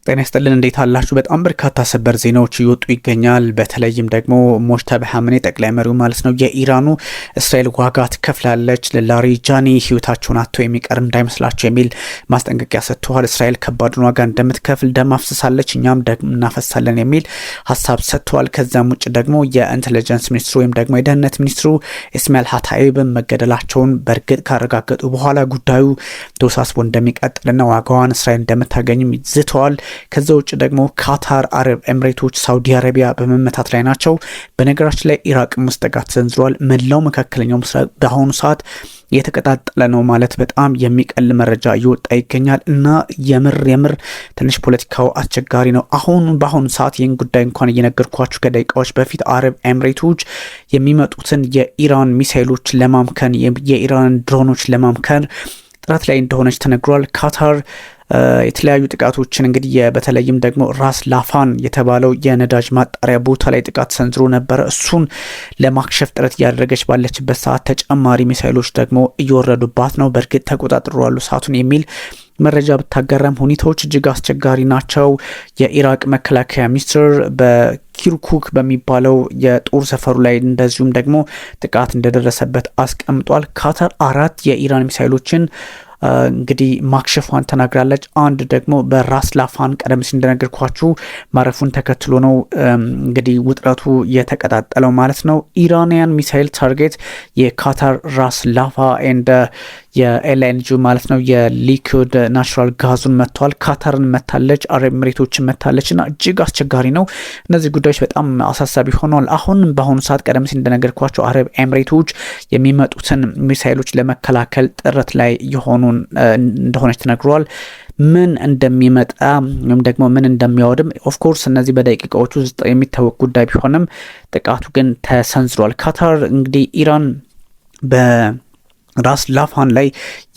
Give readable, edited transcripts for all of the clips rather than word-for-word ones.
ጤና ይስጥልን እንዴት አላችሁ? በጣም በርካታ ሰበር ዜናዎች እየወጡ ይገኛል። በተለይም ደግሞ ሙጅተባ ኻሜኒ ጠቅላይ መሪው ማለት ነው የኢራኑ እስራኤል ዋጋ ትከፍላለች፣ ለላሪጃኒ ህይወታቸውን አጥተው የሚቀር እንዳይመስላቸው የሚል ማስጠንቀቂያ ሰጥተዋል። እስራኤል ከባዱን ዋጋ እንደምትከፍል ደም አፍስሳለች፣ እኛም ደም እናፈሳለን የሚል ሀሳብ ሰጥተዋል። ከዛም ውጭ ደግሞ የኢንተለጀንስ ሚኒስትሩ ወይም ደግሞ የደህንነት ሚኒስትሩ ኢስማኤል ሀታኢብ መገደላቸውን በእርግጥ ካረጋገጡ በኋላ ጉዳዩ ተወሳስቦ እንደሚቀጥልና ዋጋዋን እስራኤል እንደምታገኝም ይዝተዋል። ከዛ ውጭ ደግሞ ካታር፣ አረብ ኤምሬቶች፣ ሳውዲ አረቢያ በመመታት ላይ ናቸው። በነገራችን ላይ ኢራቅም ውስጥ ጥቃት ሰንዝሯል። መላው መካከለኛው ምስራቅ በአሁኑ ሰዓት የተቀጣጠለ ነው ማለት በጣም የሚቀል መረጃ እየወጣ ይገኛል እና የምር ትንሽ ፖለቲካው አስቸጋሪ ነው። በአሁኑ ሰዓት ይህን ጉዳይ እንኳን እየነገርኳችሁ ከደቂቃዎች በፊት አረብ ኤምሬቶች የሚመጡትን የኢራን ሚሳይሎች ለማምከን የኢራን ድሮኖች ለማምከን ጥረት ላይ እንደሆነች ተነግሯል። ካታር የተለያዩ ጥቃቶችን እንግዲህ በተለይም ደግሞ ራስ ላፋን የተባለው የነዳጅ ማጣሪያ ቦታ ላይ ጥቃት ሰንዝሮ ነበር። እሱን ለማክሸፍ ጥረት እያደረገች ባለችበት ሰዓት ተጨማሪ ሚሳይሎች ደግሞ እየወረዱባት ነው። በእርግጥ ተቆጣጥረዋል ሰዓቱን የሚል መረጃ ብታገረም ሁኔታዎች እጅግ አስቸጋሪ ናቸው። የኢራቅ መከላከያ ሚኒስትር በኪርኩክ በሚባለው የጦር ሰፈሩ ላይ እንደዚሁም ደግሞ ጥቃት እንደደረሰበት አስቀምጧል። ካታር 4 የኢራን ሚሳይሎችን እንግዲህ ማክሸፏን ተናግራለች። አንድ ደግሞ በራስ ላፋን ቀደም ሲል እንደነገርኳችሁ ማረፉን ተከትሎ ነው እንግዲህ ውጥረቱ የተቀጣጠለው ማለት ነው። ኢራኒያን ሚሳይል ታርጌት የካታር ራስ ላፋ ኤንድ የኤልኤንጂ ማለት ነው የሊኩድ ናቹራል ጋዙን መጥቷል። ካታርን መታለች፣ አረብ ኤምሬቶችን መታለች እና እጅግ አስቸጋሪ ነው። እነዚህ ጉዳዮች በጣም አሳሳቢ ሆነዋል። በአሁኑ ሰዓት ቀደም ሲል እንደነገርኳቸው አረብ ኤምሬቶች የሚመጡትን ሚሳይሎች ለመከላከል ጥረት ላይ የሆኑ እንደሆነች ተነግሯል። ምን እንደሚመጣ ወይም ደግሞ ምን እንደሚያወድም ኦፍኮርስ እነዚህ በደቂቃዎች ውስጥ የሚታወቅ ጉዳይ ቢሆንም ጥቃቱ ግን ተሰንዝሯል። ካታር እንግዲህ ኢራን ራስ ላፋን ላይ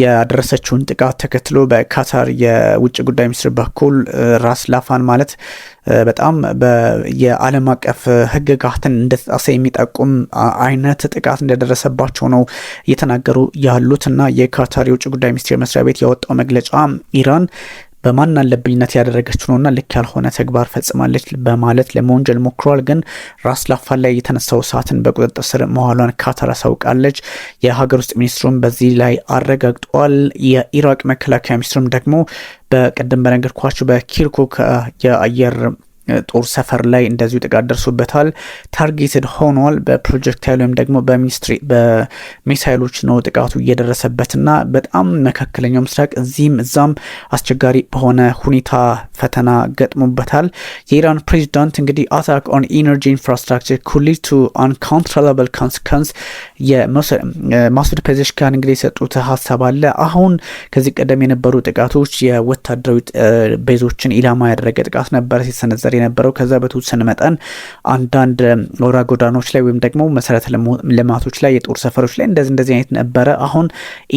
ያደረሰችውን ጥቃት ተከትሎ በካታር የውጭ ጉዳይ ሚኒስትር በኩል ራስ ላፋን ማለት በጣም የዓለም አቀፍ ሕግጋትን እንደተጣሰ የሚጠቁም አይነት ጥቃት እንደደረሰባቸው ነው እየተናገሩ ያሉት እና የካታር የውጭ ጉዳይ ሚኒስቴር መስሪያ ቤት ያወጣው መግለጫ ኢራን በማን አለብኝነት ያደረገችው ነውና ልክ ያልሆነ ተግባር ፈጽማለች በማለት ለመወንጀል ሞክሯል። ግን ራስ ላፋን ላይ የተነሳው ሰዓትን በቁጥጥር ስር መዋሏን ካታር አሳውቃለች። የሀገር ውስጥ ሚኒስትሩም በዚህ ላይ አረጋግጧል። የኢራቅ መከላከያ ሚኒስትሩም ደግሞ በቀደም በነገርኳችሁ በኪርኩክ የአየር ጦር ሰፈር ላይ እንደዚሁ ጥቃት ደርሶበታል። ታርጌትድ ሆኗል። በፕሮጀክታይል ወይም ደግሞ በሚሳይሎች ነው ጥቃቱ እየደረሰበትና በጣም መካከለኛው ምስራቅ እዚህም እዛም አስቸጋሪ በሆነ ሁኔታ ፈተና ገጥሞበታል። የኢራን ፕሬዚዳንት እንግዲህ አታክ ኦን ኢነርጂ ኢንፍራስትራክቸር ኩድ ሊድ ቱ አንካውንትሮለብል ኮንሲኩዌንስ የማሱድ ፔዜሽኪያን እንግዲህ የሰጡት ሀሳብ አለ። አሁን ከዚህ ቀደም የነበሩ ጥቃቶች የወታደራዊ ቤዞችን ኢላማ ያደረገ ጥቃት ነበር ሲሰነዘር የነበረው። ከዛ በተወሰነ መጠን አንዳንድ አውራ ጎዳናዎች ላይ ወይም ደግሞ መሰረተ ልማቶች ላይ የጦር ሰፈሮች ላይ እንደዚህ አይነት ነበረ። አሁን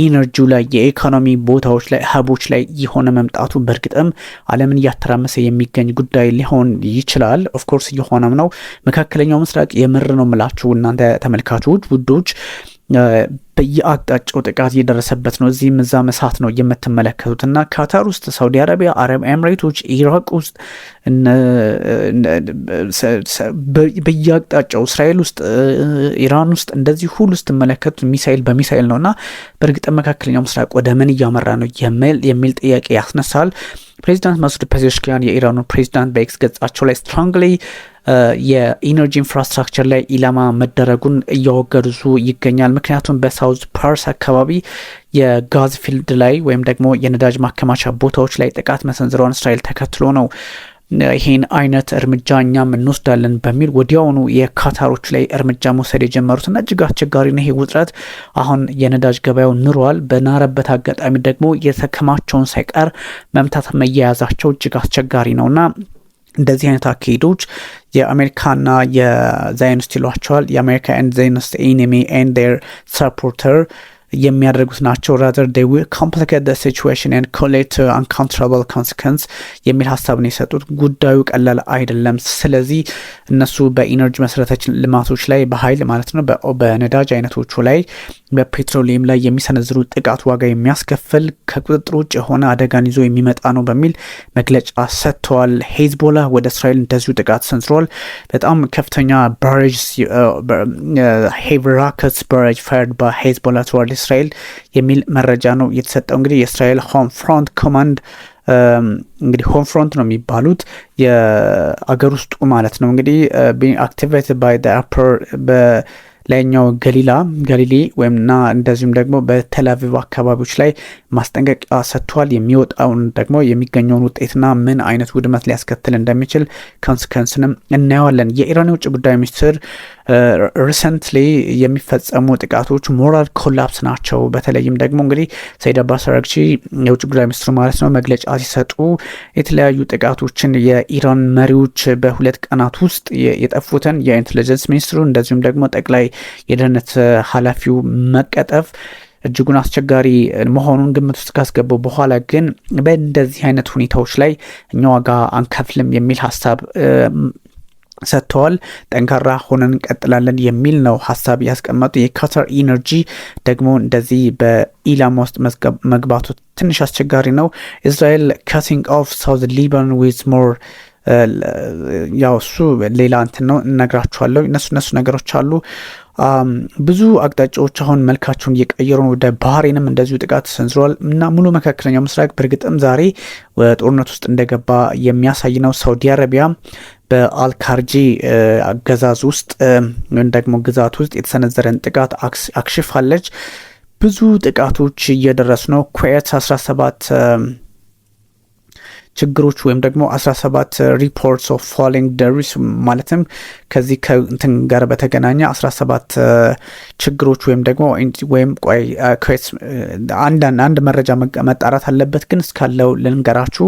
ኢነርጂው ላይ የኢኮኖሚ ቦታዎች ላይ ሀቦች ላይ የሆነ መምጣቱ በእርግጥም ዓለምን እያተራመሰ የሚገኝ ጉዳይ ሊሆን ይችላል። ኦፍኮርስ እየሆነም ነው። መካከለኛው ምስራቅ የምር ነው የምላችሁ እናንተ ተመልካቾች ውዶች በየአቅጣጫው ጥቃት እየደረሰበት ነው። እዚህም እዛ መሳት ነው የምትመለከቱት እና ካታር ውስጥ፣ ሳውዲ አረቢያ፣ አረብ ኤምሬቶች፣ ኢራቅ ውስጥ በየአቅጣጫው እስራኤል ውስጥ፣ ኢራን ውስጥ እንደዚህ ሁሉ ስትመለከቱት ሚሳኤል በሚሳኤል ነው እና በእርግጥ መካከለኛው ምስራቅ ወደ ምን እያመራ ነው የሚል ጥያቄ ያስነሳል። ፕሬዚዳንት ማሱድ ፔዜሽኪያን የኢራኑ ፕሬዚዳንት በኤክስ ገጻቸው ላይ ስትሮንግሊ የኢነርጂ ኢንፍራስትራክቸር ላይ ኢላማ መደረጉን እያወገዙ ይገኛል። ምክንያቱም በሳውዝ ፓርስ አካባቢ የጋዝ ፊልድ ላይ ወይም ደግሞ የነዳጅ ማከማቻ ቦታዎች ላይ ጥቃት መሰንዘሯን እስራኤል ተከትሎ ነው ይሄን አይነት እርምጃ እኛም እንወስዳለን በሚል ወዲያውኑ የካታሮች ላይ እርምጃ መውሰድ የጀመሩትና እጅግ አስቸጋሪ ነው። ይሄ ውጥረት አሁን የነዳጅ ገበያው ንሯል። በናረበት አጋጣሚ ደግሞ የተከማቸውን ሳይቀር መምታት መያያዛቸው እጅግ አስቸጋሪ ነውና እንደዚህ አይነት አካሄዶች የአሜሪካና የዛይኒስት ይሏቸዋል። የአሜሪካ ኤንድ ዛይኒስት ኤኒሚ ኤንድ ዴር ሰፖርተር የሚያደርጉት ናቸው። rather they will complicate the situation and collect uncountable consequence የሚል ሀሳብ ነው የሰጡት። ጉዳዩ ቀላል አይደለም። ስለዚህ እነሱ በኢነርጂ መሰረተ ልማቶች ላይ በኃይል ማለት ነው በነዳጅ አይነቶቹ ላይ በፔትሮሊየም ላይ የሚሰነዝሩ ጥቃት ዋጋ የሚያስከፍል ከቁጥጥር ውጭ የሆነ አደጋን ይዞ የሚመጣ ነው በሚል መግለጫ ሰጥተዋል። ሄዝቦላ ወደ እስራኤል እንደዚሁ ጥቃት ሰንዝሯል። በጣም ከፍተኛ ባሬጅ ሄቪ ራኬትስ ባሬጅ ፋየርድ ባይ ሄዝቦላ ትዋርድ እስራኤል የሚል መረጃ ነው የተሰጠው። እንግዲህ የእስራኤል ሆም ፍሮንት ኮማንድ እንግዲህ ሆም ፍሮንት ነው የሚባሉት የአገር ውስጡ ማለት ነው። እንግዲህ being activated by the upper ላይኛው ገሊሊ ወይምና እንደዚሁም ደግሞ በቴልአቪቭ አካባቢዎች ላይ ማስጠንቀቂያ ሰጥቷል። የሚወጣውን ደግሞ የሚገኘውን ውጤትና ምን አይነት ውድመት ሊያስከትል እንደሚችል ኮንሲኩዌንስንም እናየዋለን። የኢራን የውጭ ጉዳይ ሚኒስትር ሪሰንትሊ የሚፈጸሙ ጥቃቶች ሞራል ኮላፕስ ናቸው። በተለይም ደግሞ እንግዲህ ሰይድ አባስ አራግቺ የውጭ ጉዳይ ሚኒስትሩ ማለት ነው መግለጫ ሲሰጡ የተለያዩ ጥቃቶችን የኢራን መሪዎች በሁለት ቀናት ውስጥ የጠፉትን የኢንቴሊጀንስ ሚኒስትሩ እንደዚሁም ደግሞ ጠቅላይ የደህንነት ኃላፊው መቀጠፍ እጅጉን አስቸጋሪ መሆኑን ግምት ውስጥ ካስገቡ በኋላ ግን በእንደዚህ አይነት ሁኔታዎች ላይ እኛ ዋጋ አንከፍልም የሚል ሀሳብ ሰጥተዋል። ጠንካራ ሆነን እንቀጥላለን የሚል ነው ሀሳብ ያስቀመጡ። የካታር ኢነርጂ ደግሞ እንደዚህ በኢላማ ውስጥ መግባቱ ትንሽ አስቸጋሪ ነው። እስራኤል ካቲንግ ኦፍ ሳውዝ ሊባኖን ዊዝ ሞር ያው እሱ ሌላ እንትን ነው እነግራችኋለሁ። እነሱ ነገሮች አሉ። ብዙ አቅጣጫዎች አሁን መልካቸውን እየቀየሩ ነው። ወደ ባህሬንም እንደዚሁ ጥቃት ሰንዝሯል እና ሙሉ መካከለኛው ምስራቅ በእርግጥም ዛሬ ጦርነት ውስጥ እንደገባ የሚያሳይ ነው። ሳውዲ አረቢያ በአልካርጂ አገዛዝ ውስጥ ወይም ደግሞ ግዛት ውስጥ የተሰነዘረን ጥቃት አክሽፋለች። ብዙ ጥቃቶች እየደረሱ ነው። ኩዌት 17 ችግሮች ወይም ደግሞ 17 ሪፖርትስ ኦፍ ፋሊንግ ደብሪስ ማለትም ከዚህ ከእንትን ጋር በተገናኘ 17 ችግሮች ወይም ደግሞ ወይም ኩዌት አንድ መረጃ መጣራት አለበት ግን እስካለው ልንገራችሁ።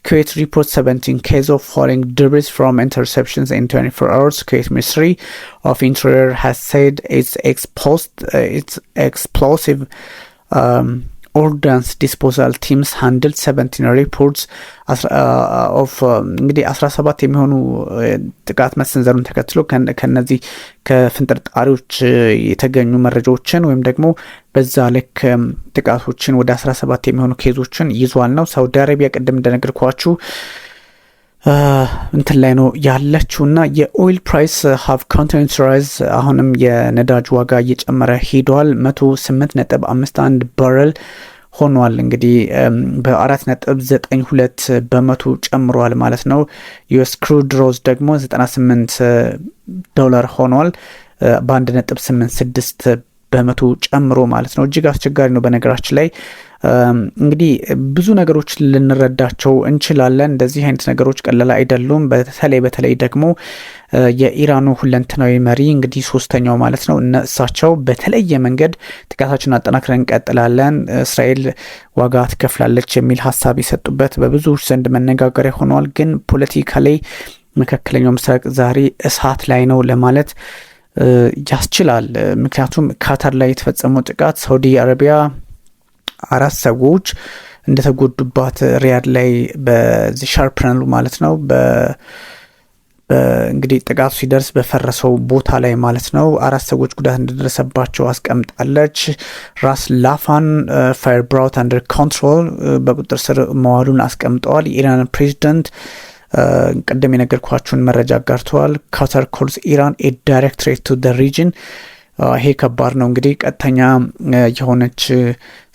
ኩዌት ሪፖርት 17 ኬዝ ኦፍ ፋሊንግ ደብሪስ ፍሮም ኢንተርሴፕሽንስ ኢን 24 hours. ኩዌት ሚኒስትሪ ኦፍ ኢንቴሪየር ሃዝ ሴድ ኢትስ ኤክስፕሎሲቭ ኦርዳንስ ዲስፖዛል ቲምስ ሃንድል 17 ሪፖርትስ ኦፍ እንግዲህ 17 የሚሆኑ ጥቃት መሰንዘሩን ተከትሎ ከነዚህ ከፍንጥርጣሪዎች የተገኙ መረጃዎችን ወይም ደግሞ በዛ ልክ ጥቃቶችን ወደ 17 የሚሆኑ ኬዞችን ይዟል ነው። ሳውዲ አረቢያ ቅድም እንደነገርኳችሁ እንትን ላይ ነው ያለችውና የኦይል ፕራይስ ሃቭ ኮንቲኒዩድ ቱ ራይዝ አሁንም የነዳጅ ዋጋ እየጨመረ ሄዷል። 108.51 ባረል ሆኗል። እንግዲህ በ4.92 በመቶ ጨምሯል ማለት ነው። ዩኤስ ክሩድ ሮዝ ደግሞ $98 ሆኗል በ1.86 በመቶ ጨምሮ ማለት ነው። እጅግ አስቸጋሪ ነው። በነገራችን ላይ እንግዲህ ብዙ ነገሮች ልንረዳቸው እንችላለን። እንደዚህ አይነት ነገሮች ቀላል አይደሉም። በተለይ ደግሞ የኢራኑ ሁለንተናዊ መሪ እንግዲህ ሶስተኛው ማለት ነው እሳቸው በተለየ መንገድ ጥቃታችን አጠናክረን እንቀጥላለን፣ እስራኤል ዋጋ ትከፍላለች የሚል ሀሳብ የሰጡበት በብዙዎች ዘንድ መነጋገሪያ ሆኗል። ግን ፖለቲካሊ መካከለኛው ምስራቅ ዛሬ እሳት ላይ ነው ለማለት ያስችላል። ምክንያቱም ካታር ላይ የተፈጸመው ጥቃት ሳውዲ አረቢያ 4 ሰዎች እንደተጎዱባት ሪያድ ላይ በዚህ ሻርፕነሉ ማለት ነው እንግዲህ ጥቃቱ ሲደርስ በፈረሰው ቦታ ላይ ማለት ነው 4 ሰዎች ጉዳት እንደደረሰባቸው አስቀምጣለች። ራስ ላፋን ፋየር ብራውት አንደር ኮንትሮል በቁጥጥር ስር መዋሉን አስቀምጠዋል። የኢራን ፕሬዚደንት ቀደም የነገርኳችሁን መረጃ አጋርተዋል። ካታር ኮልስ ኢራን ኤ ዳይሬክት ትሬት ቱ ዘ ሪጅን። ይሄ ከባድ ነው እንግዲህ ቀጥተኛ የሆነች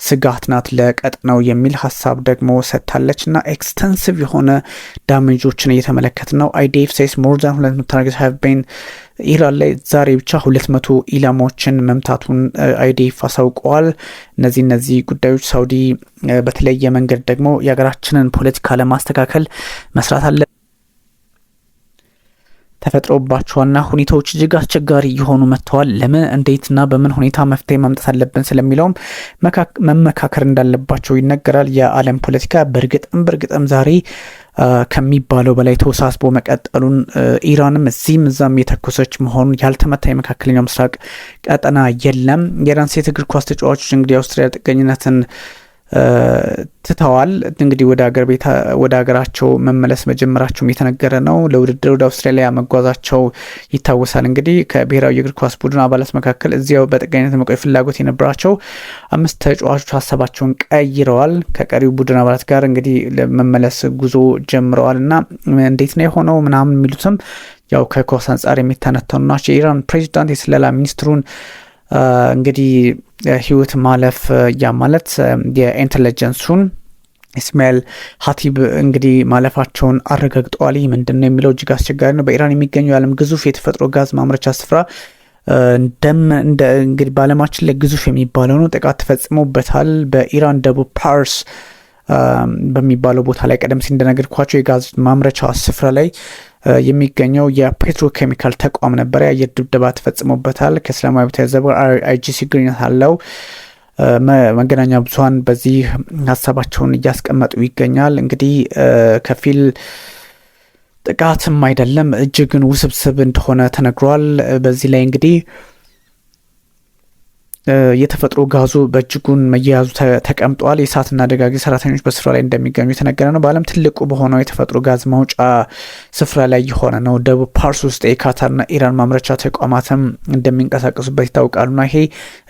ስጋት ናት ለቀጠናው የሚል ሀሳብ ደግሞ ሰጥታለች እና ኤክስተንሲቭ የሆነ ዳሜጆችን እየተመለከት ነው። አይዲኤፍ ሴስ ሞር ዛን 200 ታርጌትስ ሃቭ ቢን ኢራን ላይ ዛሬ ብቻ 200 ኢላማዎችን መምታቱን አይዲኤፍ አሳውቀዋል። እነዚህ ጉዳዮች ሳውዲ በተለየ መንገድ ደግሞ የሀገራችንን ፖለቲካ ለማስተካከል መስራት አለ ተፈጥሮባቸውና ሁኔታዎች እጅግ አስቸጋሪ የሆኑ መጥተዋል። ለምን እንዴትና በምን ሁኔታ መፍትሄ ማምጣት አለብን ስለሚለውም መመካከር እንዳለባቸው ይነገራል። የዓለም ፖለቲካ በእርግጥም ዛሬ ከሚባለው በላይ ተወሳስቦ መቀጠሉን ኢራንም እዚህም እዛም የተኮሰች መሆኑን ያልተመታ የመካከለኛው ምስራቅ ቀጠና የለም። የኢራን ሴት እግር ኳስ ተጫዋቾች እንግዲህ አውስትራሊያ ጥገኝነትን ትተዋል። እንግዲህ ወደ ሀገራቸው መመለስ መጀመራቸውም የተነገረ ነው። ለውድድር ወደ አውስትራሊያ መጓዛቸው ይታወሳል። እንግዲህ ከብሔራዊ የእግር ኳስ ቡድን አባላት መካከል እዚያው በጥገኝነት መቆየት ፍላጎት የነበራቸው 5 ተጫዋቾች ሀሳባቸውን ቀይረዋል። ከቀሪው ቡድን አባላት ጋር እንግዲህ ለመመለስ ጉዞ ጀምረዋል እና እንዴት ነው የሆነው ምናምን የሚሉትም ያው ከኳስ አንጻር የሚተነተኑ ናቸው። የኢራን ፕሬዚዳንት የስለላ ሚኒስትሩን እንግዲህ ህይወት ማለፍ ያ ማለት የኢንተለጀንሱን ኢስማኤል ሀቲብ እንግዲህ ማለፋቸውን አረጋግጠዋል። ይህ ምንድነው የሚለው እጅግ አስቸጋሪ ነው። በኢራን የሚገኘው የዓለም ግዙፍ የተፈጥሮ ጋዝ ማምረቻ ስፍራ እንግዲህ በዓለማችን ላይ ግዙፍ የሚባለው ነው። ጥቃት ተፈጽሞበታል። በኢራን ደቡብ ፓርስ በሚባለው ቦታ ላይ ቀደም ሲል እንደነገርኳቸው የጋዝ ማምረቻ ስፍራ ላይ የሚገኘው የፔትሮኬሚካል ተቋም ነበር። የአየር ድብደባ ተፈጽሞበታል። ከእስላማዊ ቤተዘብ አይጂሲ ግንኙነት አለው። መገናኛ ብዙሃን በዚህ ሀሳባቸውን እያስቀመጡ ይገኛል። እንግዲህ ከፊል ጥቃትም አይደለም እጅግን ውስብስብ እንደሆነ ተነግሯል። በዚህ ላይ እንግዲህ የተፈጥሮ ጋዙ በእጅጉን መያያዙ ተቀምጧል። የእሳትና አደጋ ጊዜ ሰራተኞች በስፍራ ላይ እንደሚገኙ የተነገረ ነው። በዓለም ትልቁ በሆነው የተፈጥሮ ጋዝ ማውጫ ስፍራ ላይ የሆነ ነው። ደቡብ ፓርስ ውስጥ የካታርና ኢራን ማምረቻ ተቋማትም እንደሚንቀሳቀሱበት ይታወቃሉና ይሄ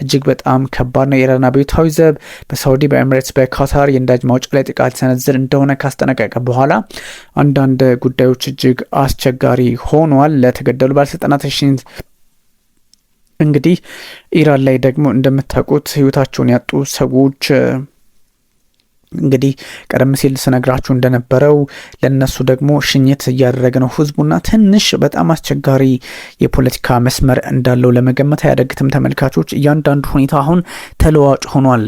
እጅግ በጣም ከባድ ነው። የኢራን አብዮታዊ ዘብ በሳውዲ፣ በኤሚሬትስ፣ በካታር የነዳጅ ማውጫ ላይ ጥቃት ሊሰነዝር እንደሆነ ካስጠነቀቀ በኋላ አንዳንድ ጉዳዮች እጅግ አስቸጋሪ ሆኗል። ለተገደሉ ባለስልጣናት እንግዲህ ኢራን ላይ ደግሞ እንደምታውቁት ህይወታቸውን ያጡ ሰዎች እንግዲህ ቀደም ሲል ስነግራችሁ እንደነበረው ለነሱ ደግሞ ሽኝት እያደረገ ነው ህዝቡና ትንሽ በጣም አስቸጋሪ የፖለቲካ መስመር እንዳለው ለመገመት አያዳግትም። ተመልካቾች እያንዳንዱ ሁኔታ አሁን ተለዋጭ ሆኗል።